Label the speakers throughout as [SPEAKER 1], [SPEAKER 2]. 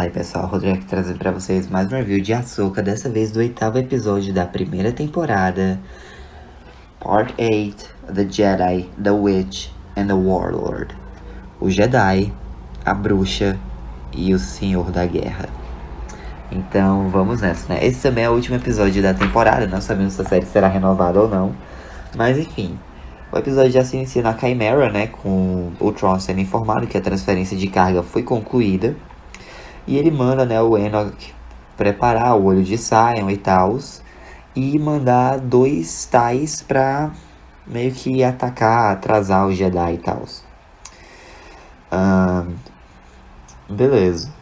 [SPEAKER 1] Fala aí pessoal, Rodrigo aqui trazendo pra vocês mais um review de Ahsoka, dessa vez do 8º episódio da primeira temporada, Part 8, The Jedi, The Witch and the Warlord. O Jedi, a Bruxa e o Senhor da Guerra. Então vamos nessa, né? Esse também é o último episódio da temporada, não sabemos se a série será renovada ou não, mas enfim. O episódio já se inicia na Chimera, né, com o Thrawn sendo informado que a transferência de carga foi concluída. E ele manda, né, o Enoch preparar o olho de Sion e tal, e mandar 2 Tais pra meio que atacar, atrasar o Jedi e tal. Beleza.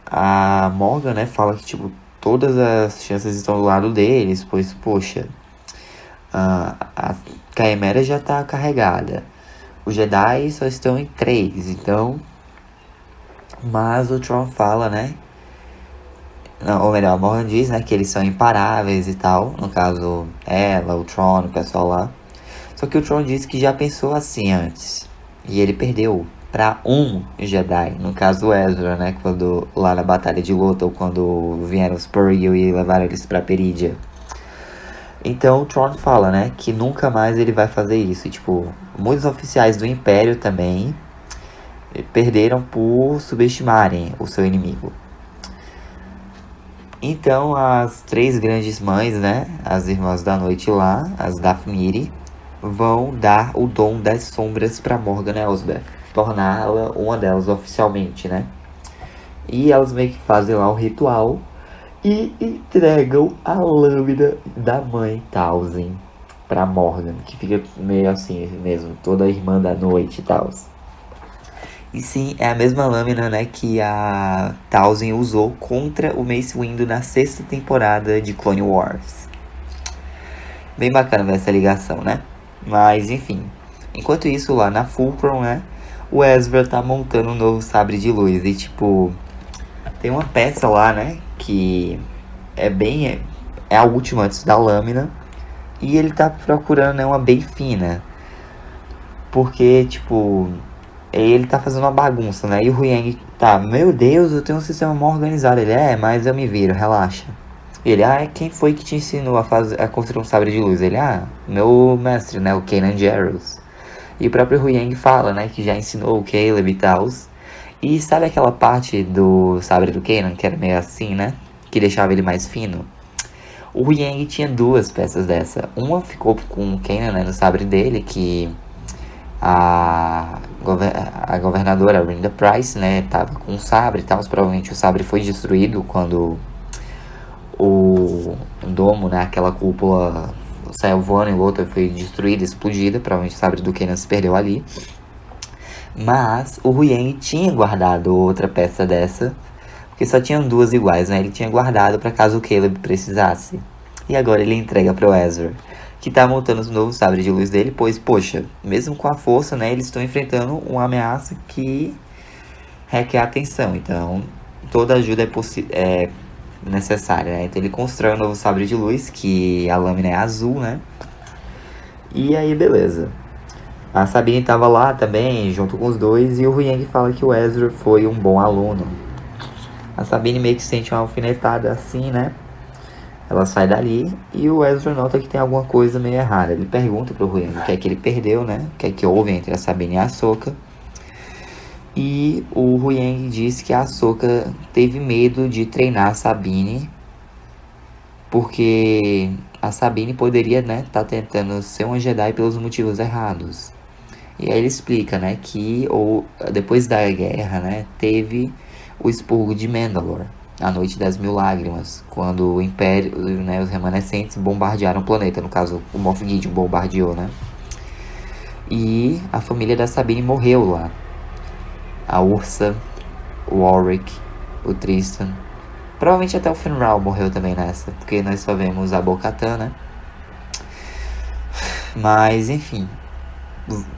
[SPEAKER 1] A Morgan, né, fala que, tipo, todas as chances estão do lado deles, pois, poxa, a Chimera já tá carregada. Os Jedi só estão em 3, então... Mas o Thrawn fala, né? Não, ou melhor, a Morgan diz, né, que eles são imparáveis e tal. No caso, ela, o Thrawn, o pessoal lá. Só que o Thrawn disse que já pensou assim antes. E ele perdeu pra um Jedi. No caso, o Ezra, né? Quando, lá na Batalha de Lothal, quando vieram os Purrgil e levaram eles pra Perídia. Então o Thrawn fala, né, que nunca mais ele vai fazer isso. E, tipo, muitos oficiais do Império também perderam por subestimarem o seu inimigo. Então as 3 grandes mães, né, as irmãs da noite lá, as Dathmiri, vão dar o dom das sombras para Morgan Elsbeth, torná-la uma delas oficialmente, né? E elas meio que fazem lá um ritual e entregam a lâmina da mãe Talzin para Morgan, que fica meio assim mesmo, toda irmã da noite e tal. E sim, é a mesma lâmina, né, que a Talzin usou contra o Mace Windu na 6ª temporada de Clone Wars. Bem bacana ver essa ligação, né? Mas, enfim. Enquanto isso, lá na Fulcrum, né, o Ezra tá montando um novo sabre de luz. E, tipo, tem uma peça lá, né, que é a última antes da lâmina. E ele tá procurando, né, uma bem fina. Porque, tipo... ele tá fazendo uma bagunça, né? E o Huyang tá, meu Deus, eu tenho um sistema mal organizado. Ele, mas eu me viro, relaxa. Ele, quem foi que te ensinou a construir um sabre de luz? Ele, meu mestre, né? O Kanan Jarrus. E o próprio Huyang fala, né? Que já ensinou o Caleb e tal. E sabe aquela parte do sabre do Kanan, que era meio assim, né? Que deixava ele mais fino? O Huyang tinha 2 peças dessa. Uma ficou com o Kanan, né? No sabre dele, que... A governadora Rinda Price, né, tava com um sabre e tal. Provavelmente o sabre foi destruído quando o domo, né, aquela cúpula saiu voando em Lothal, foi destruída, explodida. Provavelmente o sabre do Kanan se perdeu ali. Mas o Huyang tinha guardado outra peça dessa, porque só tinham 2 iguais, né? Ele tinha guardado para caso o Caleb precisasse. E agora ele entrega pro Ezra, que tá montando o novo sabre de luz dele, pois, poxa, mesmo com a força, né, eles estão enfrentando uma ameaça que requer atenção. Então, toda ajuda é necessária, né? Então ele constrói um novo sabre de luz, que a lâmina é azul, né? E aí, beleza. A Sabine tava lá também, junto com os 2, e o Huyang fala que o Ezra foi um bom aluno. A Sabine meio que sente uma alfinetada assim, né? Ela sai dali e o Ezra nota que tem alguma coisa meio errada. Ele pergunta pro Huyang o que é que ele perdeu, né? O que é que houve entre a Sabine e a Ahsoka. E o Huyang diz que a Ahsoka teve medo de treinar a Sabine, porque a Sabine poderia, né, tá tentando ser uma Jedi pelos motivos errados. E aí ele explica, né, que depois da guerra, né, teve o expurgo de Mandalore, a Noite das Mil Lágrimas, quando o Império, né, os remanescentes bombardearam o planeta. No caso, o Moff Gideon bombardeou, né? E a família da Sabine morreu lá. A Ursa, o Warwick, o Tristan. Provavelmente até o Fenn Rau morreu também nessa, porque nós só vemos a Bo-Katan, né? Mas, enfim,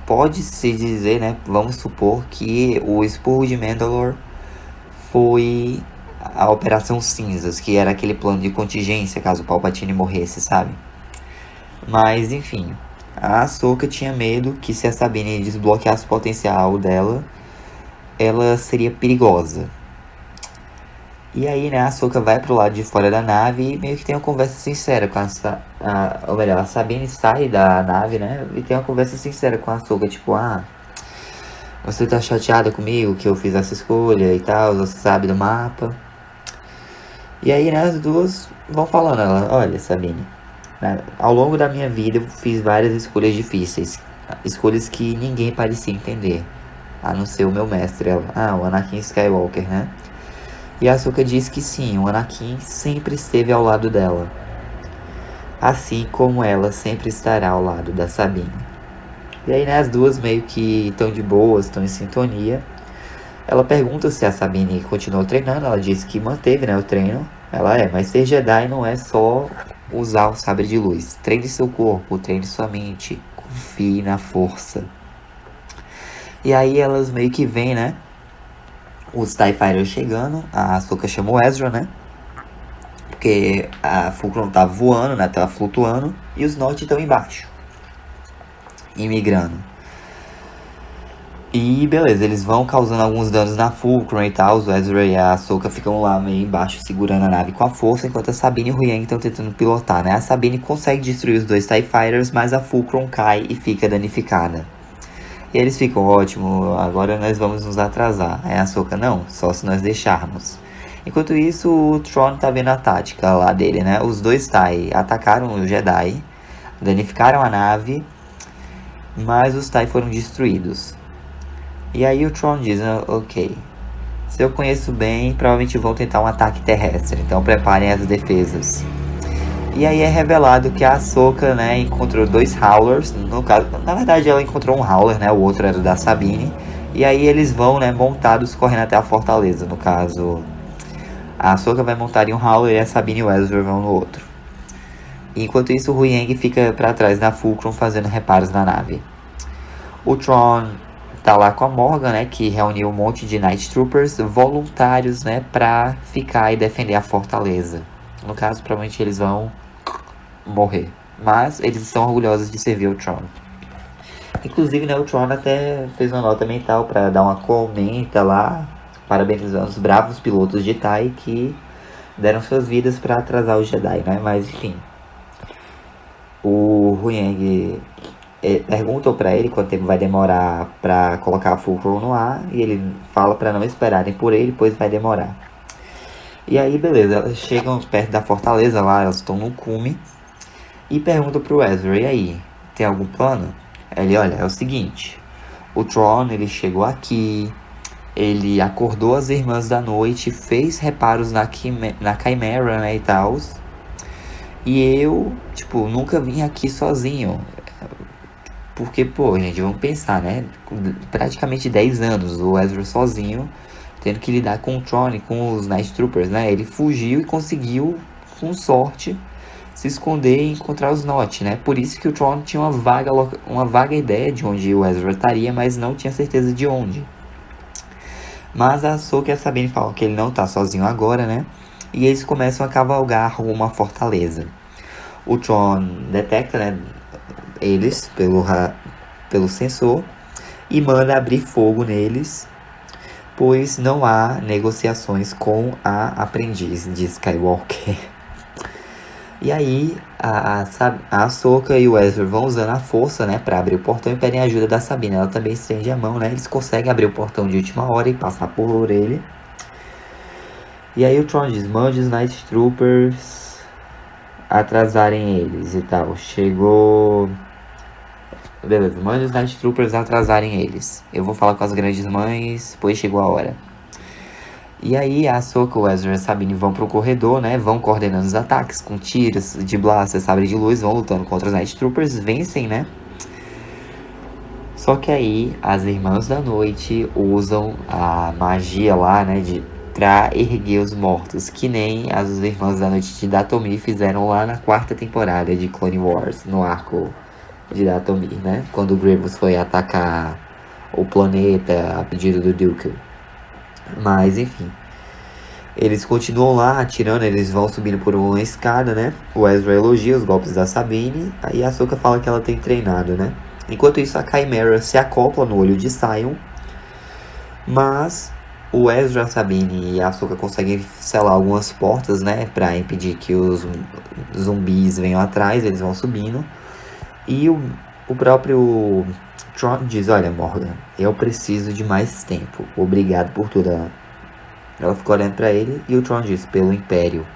[SPEAKER 1] pode-se dizer, né? Vamos supor que o expurgo de Mandalore foi a Operação Cinzas, que era aquele plano de contingência caso Palpatine morresse, sabe? Mas, enfim, a Ahsoka tinha medo que se a Sabine desbloqueasse o potencial dela, ela seria perigosa. E aí, né, a Ahsoka vai pro lado de fora da nave e meio que tem uma conversa sincera com ou melhor, a Sabine sai da nave, né, e tem uma conversa sincera com a Ahsoka, tipo, você tá chateada comigo que eu fiz essa escolha e tal, você sabe do mapa. E aí, né, as duas vão falando, olha, Sabine, né, ao longo da minha vida eu fiz várias escolhas difíceis, escolhas que ninguém parecia entender, a não ser o meu mestre, o Anakin Skywalker, né. E a Ahsoka diz que sim, o Anakin sempre esteve ao lado dela. Assim como ela sempre estará ao lado da Sabine. E aí, né, as duas meio que estão de boas, estão em sintonia. Ela pergunta se a Sabine continuou treinando, ela diz que manteve, né, o treino. Mas ser Jedi não é só usar o sabre de luz. Treine seu corpo, treine sua mente, confie na força. E aí elas meio que vêm, né, os TIE Fighters chegando, a Ahsoka chamou o Ezra, né? Porque a Fulcrum tá voando, né? Tá flutuando. E os Nott estão embaixo. Imigrando. E beleza, eles vão causando alguns danos na Fulcrum e tal. O Ezra e a Ahsoka ficam lá meio embaixo, segurando a nave com a força. Enquanto a Sabine e o Huyang estão tentando pilotar, né? A Sabine consegue destruir os dois TIE Fighters, mas a Fulcrum cai e fica danificada. E eles ficam, ótimo, agora nós vamos nos atrasar. Aí a Ahsoka, não, só se nós deixarmos. Enquanto isso, o Thrawn tá vendo a tática lá dele, né? Os dois TIE atacaram o Jedi, danificaram a nave, mas os TIE foram destruídos. E aí o Thrawn diz, ok, se eu conheço bem, provavelmente vão tentar um ataque terrestre, então preparem as defesas. E aí é revelado que a Ahsoka, né, encontrou dois Howlers, no caso, na verdade ela encontrou um Howler, né, o outro era da Sabine, e aí eles vão, né, montados correndo até a fortaleza, no caso, a Ahsoka vai montar em um Howler e a Sabine e o Ezra vão no outro. Enquanto isso, o Huyang fica pra trás na Fulcrum fazendo reparos na nave. O Thrawn tá lá com a Morgan, né, que reuniu um monte de Night Troopers voluntários, né, pra ficar e defender a fortaleza. No caso, provavelmente eles vão morrer. Mas eles estão orgulhosos de servir o Thrawn. Inclusive, né, o Thrawn até fez uma nota mental para dar uma comenta lá, parabenizando os bravos pilotos de TIE que deram suas vidas para atrasar os Jedi, né? Mas enfim, o Huyang perguntou para ele quanto tempo vai demorar para colocar a Fulcrum no ar e ele fala para não esperarem por ele, pois vai demorar. E aí, beleza, elas chegam perto da fortaleza lá, elas estão no cume. E perguntam pro Ezra, e aí, tem algum plano? Ele, olha, é o seguinte, o Thrawn, ele chegou aqui, ele acordou as Irmãs da Noite, fez reparos na Chimera, né, e tal. E eu, nunca vim aqui sozinho. Porque, gente, vamos pensar, né, praticamente 10 anos, o Ezra sozinho, tendo que lidar com o Thrawn e com os Night Troopers, né? Ele fugiu e conseguiu, com sorte, se esconder e encontrar os Nott, né? Por isso que o Thrawn tinha uma vaga ideia de onde o Ezra estaria, mas não tinha certeza de onde. Mas a Ahsoka e a Sabine falam que ele não tá sozinho agora, né? E eles começam a cavalgar rumo à fortaleza. O Thrawn detecta, né, eles pelo sensor e manda abrir fogo neles, pois não há negociações com a aprendiz de Skywalker. E aí, a Ahsoka e o Ezra vão usando a força, né, pra abrir o portão e pedem ajuda da Sabine. Ela também estende a mão, né, eles conseguem abrir o portão de última hora e passar por ele. E aí o Thrawn diz, mande os Night Troopers atrasarem eles e tal. Chegou... Beleza, mande os Night Troopers atrasarem eles. Eu vou falar com as grandes mães, pois chegou a hora. E aí a Ahsoka, o Ezra e a Sabine vão pro corredor, né? Vão coordenando os ataques com tiros de blaster, sabre de luz, vão lutando contra os Night Troopers, vencem, né? Só que aí as Irmãs da Noite usam a magia lá, né? Pra erguer os mortos, que nem as Irmãs da Noite de Dathomir fizeram lá na 4ª temporada de Clone Wars, no arco de Dathomir, né? Quando o Grievous foi atacar o planeta a pedido do Dooku. Mas, enfim, eles continuam lá atirando, eles vão subindo por uma escada, né? O Ezra elogia os golpes da Sabine, aí a Ahsoka fala que ela tem treinado, né? Enquanto isso, a Chimera se acopla no olho de Sion, Mas o Ezra, a Sabine e a Ahsoka conseguem selar algumas portas, né? Pra impedir que os zumbis venham atrás, eles vão subindo. E o próprio Tron diz, olha, Morgan, eu preciso de mais tempo. Obrigado por tudo. Ela ficou olhando pra ele e o Tron diz, pelo Império.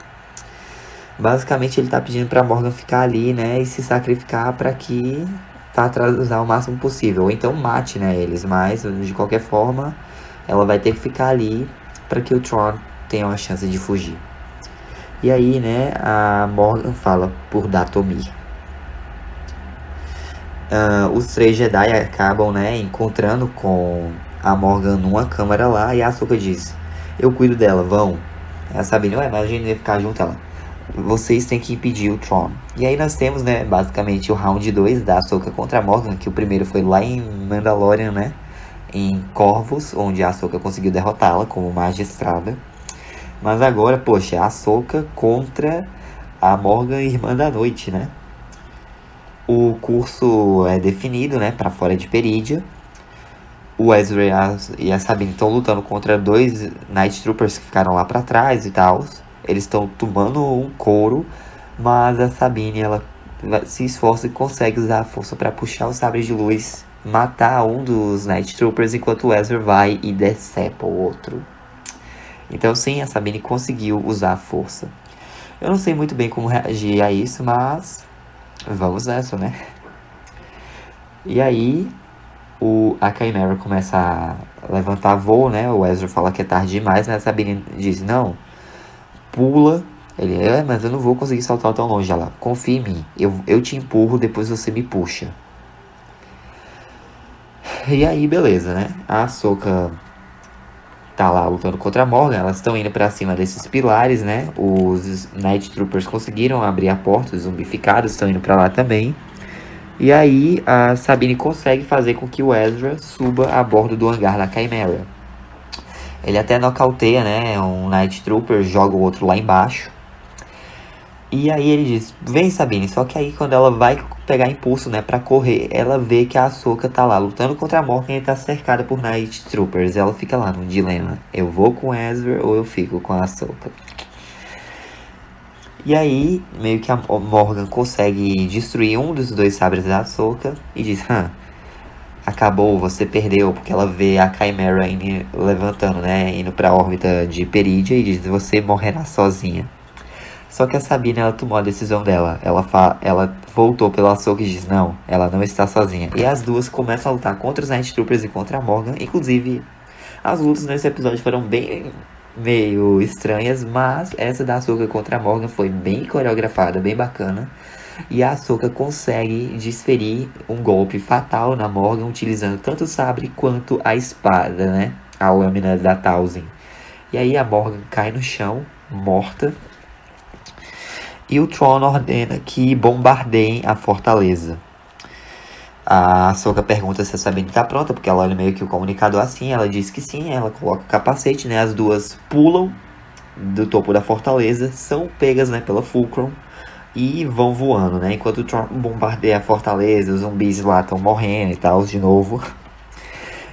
[SPEAKER 1] Basicamente ele tá pedindo pra Morgan ficar ali, né? E se sacrificar pra que pra atrasar o máximo possível. Ou então mate, né, eles. Mas, de qualquer forma, ela vai ter que ficar ali pra que o Tron tenha uma chance de fugir. E aí, né, a Morgan fala por Datomir. Os 3 Jedi acabam, né, encontrando com a Morgan numa câmara lá. E a Ahsoka diz, eu cuido dela, vão. A Sabine, ué, mas a gente ia ficar junto, ela. Vocês têm que impedir o Tron. E aí nós temos, né, basicamente o round 2 da Ahsoka contra a Morgan, que o primeiro foi lá em Mandalorian, né, em Corvus, onde a Ahsoka conseguiu derrotá-la como magistrada. Mas agora, poxa, a Ahsoka contra a Morgan, Irmã da Noite, né. O curso é definido, né, pra fora de Perídia. O Ezra e a Sabine estão lutando contra 2 Night Troopers que ficaram lá pra trás e tal. Eles estão tomando um couro, mas a Sabine, ela se esforça e consegue usar a força para puxar o sabre de luz, matar um dos Night Troopers, enquanto o Ezra vai e decepa o outro. Então sim, a Sabine conseguiu usar a força. Eu não sei muito bem como reagir a isso, mas vamos nessa, né? E aí, a Chimera começa a levantar voo, né? O Ezra fala que é tarde demais, mas a Sabine diz, não, pula. Ele, mas eu não vou conseguir saltar tão longe. Ela, confia em mim, eu te empurro, depois você me puxa. E aí, beleza, né? A Ahsoka tá lá lutando contra a Morgan. Elas estão indo pra cima desses pilares, né? Os Night Troopers conseguiram abrir a porta, os zumbificados estão indo pra lá também. E aí, a Sabine consegue fazer com que o Ezra suba a bordo do hangar da Chimera. Ele até nocauteia, né, um Night Trooper, joga o outro lá embaixo. E aí ele diz, vem Sabine, só que aí quando ela vai pegar impulso, né, pra correr, ela vê que a Ahsoka tá lá lutando contra a Morgan e tá cercada por Night Troopers. Ela fica lá num dilema, eu vou com Ezra ou eu fico com a Ahsoka. E aí, meio que a Morgan consegue destruir um dos 2 sabres da Ahsoka e diz, acabou, você perdeu, porque ela vê a Chimera levantando, né, indo pra órbita de Perídia e diz, você morrerá sozinha. Só que a Sabine, ela tomou a decisão dela, ela voltou pela Ahsoka e diz, não, ela não está sozinha. E as duas começam a lutar contra os Night Troopers e contra a Morgan, inclusive, as lutas nesse episódio foram bem meio estranhas, mas essa da Ahsoka contra a Morgan foi bem coreografada, bem bacana. E a Ahsoka consegue desferir um golpe fatal na Morgan, utilizando tanto o sabre quanto a espada, né? A lâmina da Talzin. E aí a Morgan cai no chão, morta. E o Tron ordena que bombardeiem a fortaleza. A Ahsoka pergunta se a Sabine tá pronta, porque ela olha meio que o comunicador assim. Ela diz que sim, ela coloca o capacete, né? As duas pulam do topo da fortaleza, são pegas, né, pela Fulcrum e vão voando, né? Enquanto o Tron bombardeia a fortaleza, os zumbis lá estão morrendo e tal, de novo.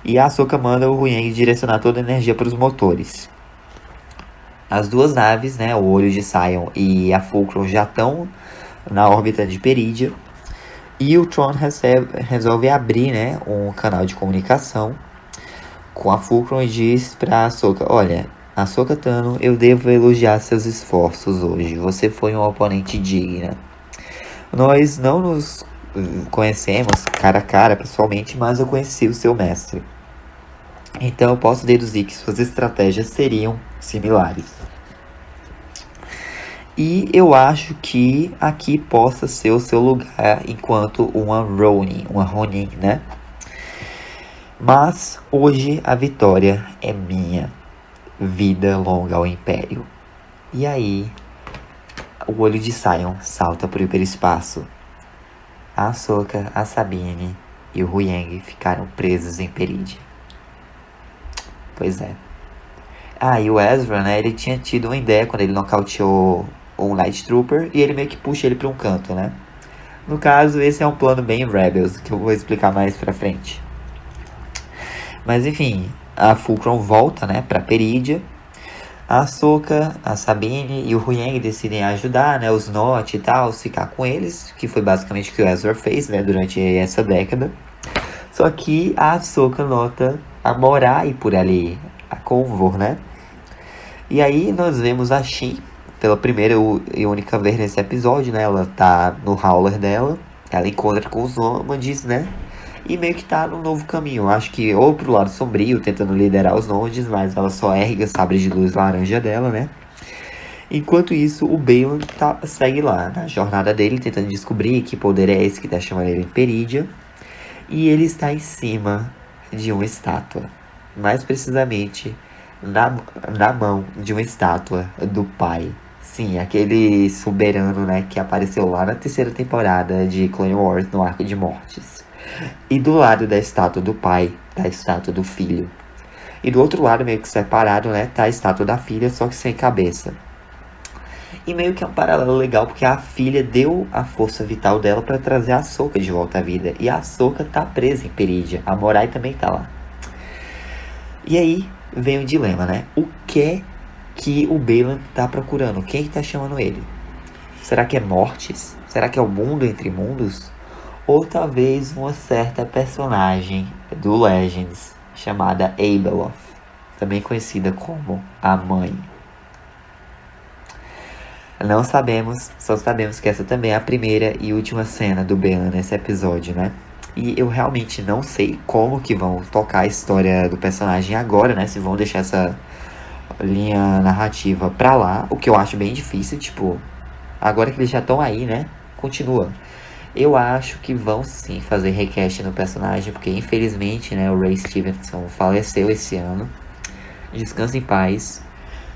[SPEAKER 1] E a Ahsoka manda o Huyang direcionar toda a energia para os motores. As 2 naves, né, o Olho de Sion e a Fulcrum já estão na órbita de Perídia. E o Tron resolve abrir, né, um canal de comunicação com a Fulcrum e diz pra Ahsoka, olha, Ahsoka Tano, eu devo elogiar seus esforços hoje. Você foi um oponente digna. Nós não nos conhecemos cara a cara pessoalmente, mas eu conheci o seu mestre. Então eu posso deduzir que suas estratégias seriam similares. E eu acho que aqui possa ser o seu lugar enquanto uma Ronin, né? Mas hoje a vitória é minha. Vida longa ao Império. E aí, o Olho de Sion salta pro hiperespaço. A Ahsoka, a Sabine e o Huyang ficaram presos em Perídia. Pois é. E o Ezra, né, ele tinha tido uma ideia quando ele nocauteou um Night Trooper e ele meio que puxa ele pra um canto, né? No caso, esse é um plano bem Rebels, que eu vou explicar mais pra frente. Mas enfim, a Fulcrum volta, né, pra Perídia. A Ahsoka, a Sabine e o Huyang decidem ajudar, né, os Nott e tal, ficar com eles, que foi basicamente o que o Ezra fez, né, durante essa década. Só que a Ahsoka nota a Morai por ali, a Convor, né? E aí nós vemos a Shin, pela primeira e única vez nesse episódio, né? Ela tá no Howler dela, ela encontra com os Nômades, né? E meio que tá num novo caminho. Acho que ou pro lado sombrio, tentando liderar os Nômades, mas ela só ergue o sabre de luz laranja dela, né? Enquanto isso, o Baylan segue lá, na jornada dele, tentando descobrir que poder é esse que tá chamando ele em Perídia. E ele está em cima de uma estátua. Mais precisamente, na mão de uma estátua do pai. Sim, aquele soberano, né, que apareceu lá na terceira temporada de Clone Wars, no Arco de Mortes. E do lado da estátua do pai, tá a estátua do filho. E do outro lado, meio que separado, né, tá a estátua da filha, só que sem cabeça. E meio que é um paralelo legal, porque a filha deu a força vital dela para trazer a Ahsoka de volta à vida. E a Ahsoka tá presa em Perídia. A Morai também tá lá. E aí vem o dilema, né? O que o Baylan tá procurando? Quem tá chamando ele? Será que é Mortis? Será que é o mundo entre mundos? Ou talvez uma certa personagem do Legends chamada Abeloth, também conhecida como a Mãe. Não sabemos, só sabemos que essa também é a primeira e última cena do Baylan nesse episódio, né? E eu realmente não sei como que vão tocar a história do personagem agora, né? Se vão deixar essa linha narrativa pra lá, o que eu acho bem difícil, tipo, agora que eles já estão aí, né? Continua. Eu acho que vão sim fazer recast no personagem, porque infelizmente, né, o Ray Stevenson faleceu esse ano. Descansa em paz.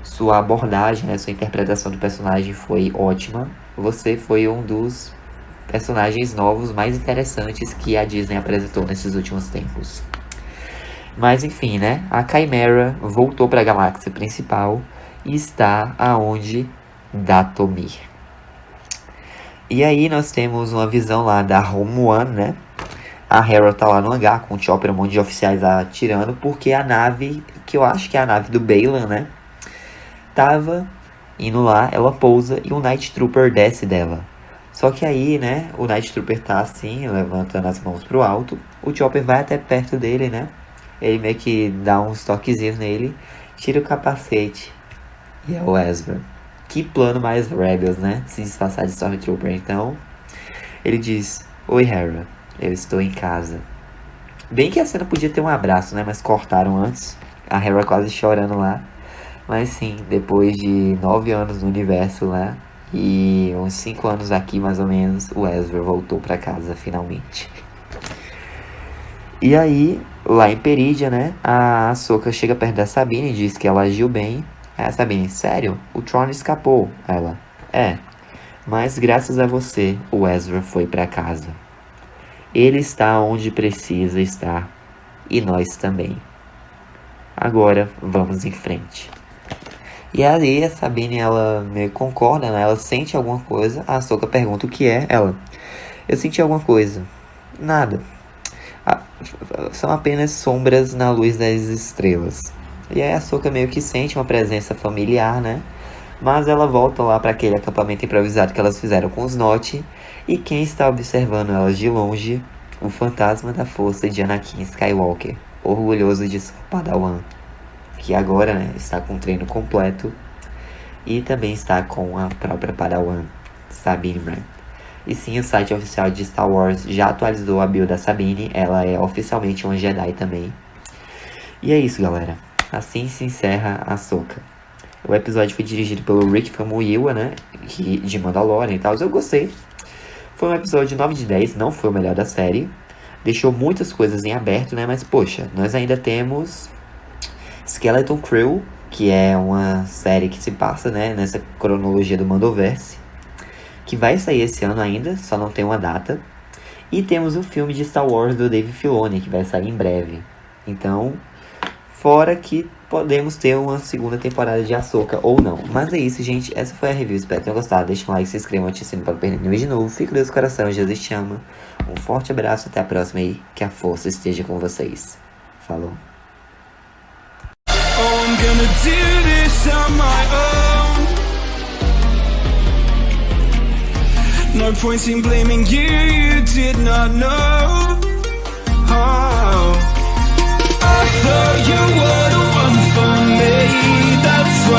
[SPEAKER 1] Sua abordagem, né, sua interpretação do personagem foi ótima. Você foi um dos personagens novos mais interessantes que a Disney apresentou nesses últimos tempos. Mas enfim, né? A Chimera voltou para a galáxia principal e está aonde Dathomir. E aí nós temos uma visão lá da Home One, né? A Hera tá lá no hangar com o Chopper, um monte de oficiais atirando, porque a nave, que eu acho que é a nave do Baylan, né? Tava indo lá, ela pousa e o Night Trooper desce dela. Só que aí, né, o Night Trooper tá assim, levantando as mãos pro alto. O Chopper vai até perto dele, né? Ele meio que dá uns toquezinhos nele, tira o capacete e é o Ezra. Que plano mais Rebels, né? Se disfarçar de Stormtrooper. Então, ele diz: Oi, Hera, eu estou em casa. Bem que a cena podia ter um abraço, né? Mas cortaram antes. A Hera quase chorando lá. Mas sim, depois de 9 anos no universo lá e uns 5 anos aqui mais ou menos, o Ezra voltou pra casa finalmente. E aí, lá em Perídia, né, a Ahsoka chega perto da Sabine e diz que ela agiu bem. Aí a Sabine: sério? O Thrawn escapou. Ela: é, mas graças a você, o Ezra foi pra casa. Ele está onde precisa estar e nós também. Agora, vamos em frente. E aí a Sabine, ela meio concorda, né? Ela sente alguma coisa. A Ahsoka pergunta o que é. Ela: eu senti alguma coisa. Nada. São apenas sombras na luz das estrelas. E aí a Ahsoka meio que sente uma presença familiar, né? Mas ela volta lá para aquele acampamento improvisado que elas fizeram com os Nott. E quem está observando elas de longe? O fantasma da força de Anakin Skywalker, orgulhoso de sua Padawan, que agora, né, está com o treino completo e também está com a própria Padawan, Sabine Wren. E sim, o site oficial de Star Wars já atualizou a build da Sabine, ela é oficialmente uma Jedi também. E é isso, galera. Assim se encerra a Ahsoka. O episódio foi dirigido pelo Rick Famuyiwa, né, de Mandalorian e tal, eu gostei. Foi um episódio 9 de 10, não foi o melhor da série. Deixou muitas coisas em aberto, né, mas poxa, nós ainda temos Skeleton Crew, que é uma série que se passa, né, nessa cronologia do Mandoverse, que vai sair esse ano ainda, só não tem uma data. E temos o filme de Star Wars do Dave Filoni, que vai sair em breve. Então, fora que podemos ter uma segunda temporada de Ahsoka ou não. Mas é isso, gente. Essa foi a review. Espero que tenham gostado. Deixa um like, se inscrevam, ativem o sininho para não perder nenhum vídeo novo. Fico com Deus no coração. Jesus te ama. Um forte abraço. Até a próxima e que a força esteja com vocês. Falou.
[SPEAKER 2] gonna do this on my own. No point in blaming you, you did not know. Oh, I thought you were the one for me. That's why